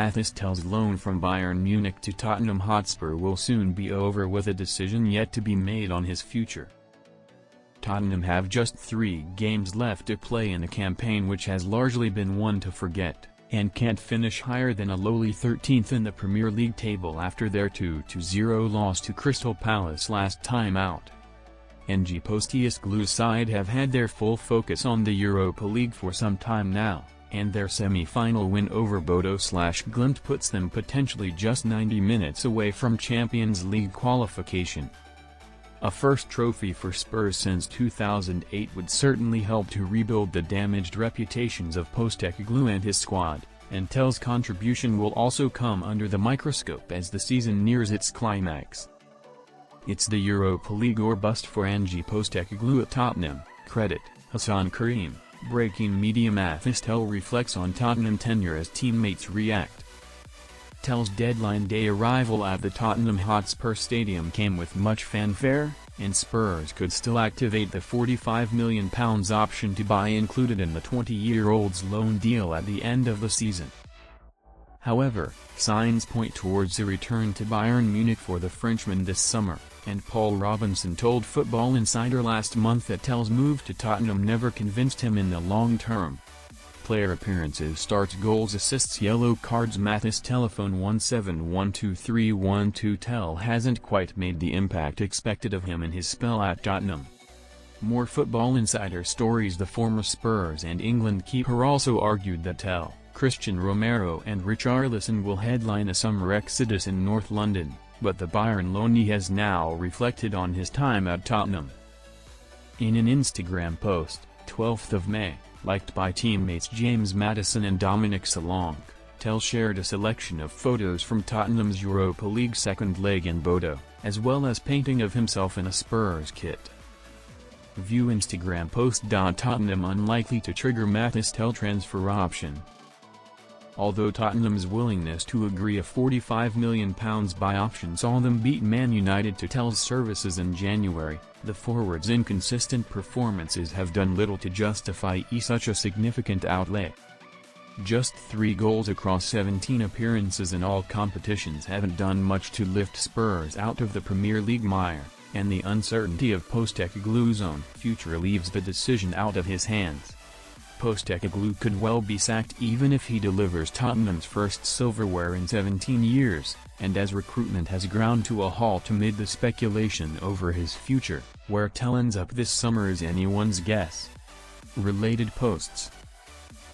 Mathys Tel's loan from Bayern Munich to Tottenham Hotspur will soon be over, with a decision yet to be made on his future. Tottenham have just 3 games left to play in a campaign which has largely been one to forget, and can't finish higher than a lowly 13th in the Premier League table after their 2-0 loss to Crystal Palace last time out. Ange Posteogglou's side have had their full focus on the Europa League for some time now, and their semi-final win over Bodo/Glimt puts them potentially just 90 minutes away from Champions League qualification. A first trophy for Spurs since 2008 would certainly help to rebuild the damaged reputations of Postecoglou and his squad, and Tel's contribution will also come under the microscope as the season nears its climax. It's the Europa League or bust for Ange Postecoglou at Tottenham, credit Hassan Karim. Breaking media. Mathys Tel reflects on Tottenham tenure as teammates react. Tel's deadline day arrival at the Tottenham Hotspur Stadium came with much fanfare, and Spurs could still activate the £45 million option to buy included in the 20-year-old's loan deal at the end of the season. However, signs point towards a return to Bayern Munich for the Frenchman this summer, and Paul Robinson told Football Insider last month that Tel's move to Tottenham never convinced him in the long term. Player appearances, starts, goals, assists, yellow cards. Mathys telephone 17123112. Tel hasn't quite made the impact expected of him in his spell at Tottenham. More Football Insider stories. The former Spurs and England keeper also argued that Tel, Christian Romero and Richarlison will headline a summer exodus in North London, but the Bayern loanee has now reflected on his time at Tottenham. In an Instagram post, 12th of May, liked by teammates James Maddison and Dominic Solanke, Tel shared a selection of photos from Tottenham's Europa League second leg in Bodo, as well as painting of himself in a Spurs kit. View Instagram post. Tottenham unlikely to trigger Mathys Tel transfer option. Although Tottenham's willingness to agree a £45 million buy option saw them beat Man United to Tel's services in January, the forward's inconsistent performances have done little to justify such a significant outlay. Just 3 goals across 17 appearances in all competitions haven't done much to lift Spurs out of the Premier League mire, and the uncertainty of Postecoglou's own future leaves the decision out of his hands. Postecoglou could well be sacked even if he delivers Tottenham's first silverware in 17 years, and as recruitment has ground to a halt amid the speculation over his future, where Tel ends up this summer is anyone's guess. Related posts.